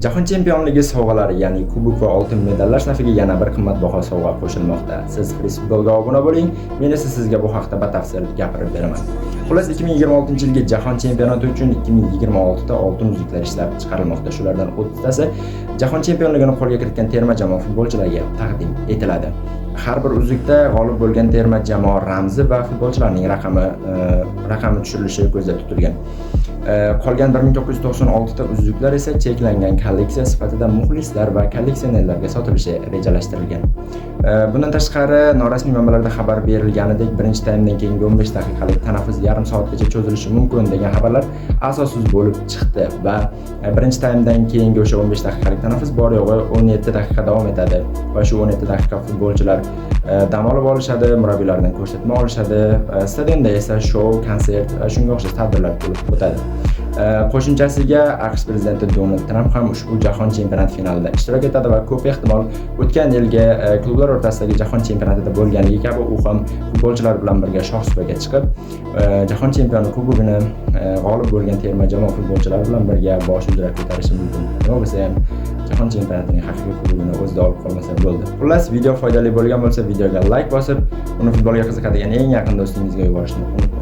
Jahon chempionligi sovg'alari, ya'ni kubok va oltin medallar safiga yana bir qimmatbaho sovg'a qo'shilmoqda. Siz Press Futbolga obuna bo'ling, men esa sizga bu haqda batafsil gapirib beraman. Xullas, 2026-yilgi Jahon chempionati uchun 2026 ta oltin uzuklar ishlab chiqarilmoqda. Shulardan 30 tasi Jahon chempionligini qo'lga kiritgan terma jamoa futbolchilariga taqdim etiladi. Har bir uzukda g'olib bo'lgan terma jamoa ramzi va futbolchilarning raqami tushirilishi ko'zda tutilgan. Qolgan 1996 ta uzuklar esa cheklangan kolleksiya sifatida muxlislar va kolleksionerlarga sotilishi rejalashtirilgan. Bundan tashqari, norasmiy manbalarda xabar berilganidek, birinchi taymdan keyingi 15 daqiqalik tanaffus yarim soatgacha cho'zilishi mumkin degan xabarlar asossiz bo'lib chiqdi va birinchi taymdan keyingi o'sha 15 daqiqalik tanaffus bor yo'g'i 17 daqiqa davom etadi va shu 17 daqiqa futbolchilar dam olib olishadi, murabbiylardan ko'rsatma olishadi, stadionda esa shou, konsert, shunga o'xshash tadbirlar bo'lib o'tadi. Qo'shimchasiga AQSh prezidenti Donald Tramp ham ushbu jahon chempionati finalida ishtirok etadi va ko'p ehtimol o'tgan yilgi klublar o'rtasidagi jahon chempionatida bo'lganligi kabi u ham futbolchilar bilan birga shohsupaga chiqib, jahon chempioni kubogini g'olib bo'lgan terma jamoa futbolchilari bilan birga bosh uzra ko'tarishi mumkin. Nima bo'lsa ham jahon chempionatining haqiqiy kubogini o'zida olib qolmasa bo'ldi. Xullas, video foydali bo'lgan bo'lsa videoga like bosib, uni futbolga qiziqadigan eng yaqin do'stingizga yuborishni unutmang.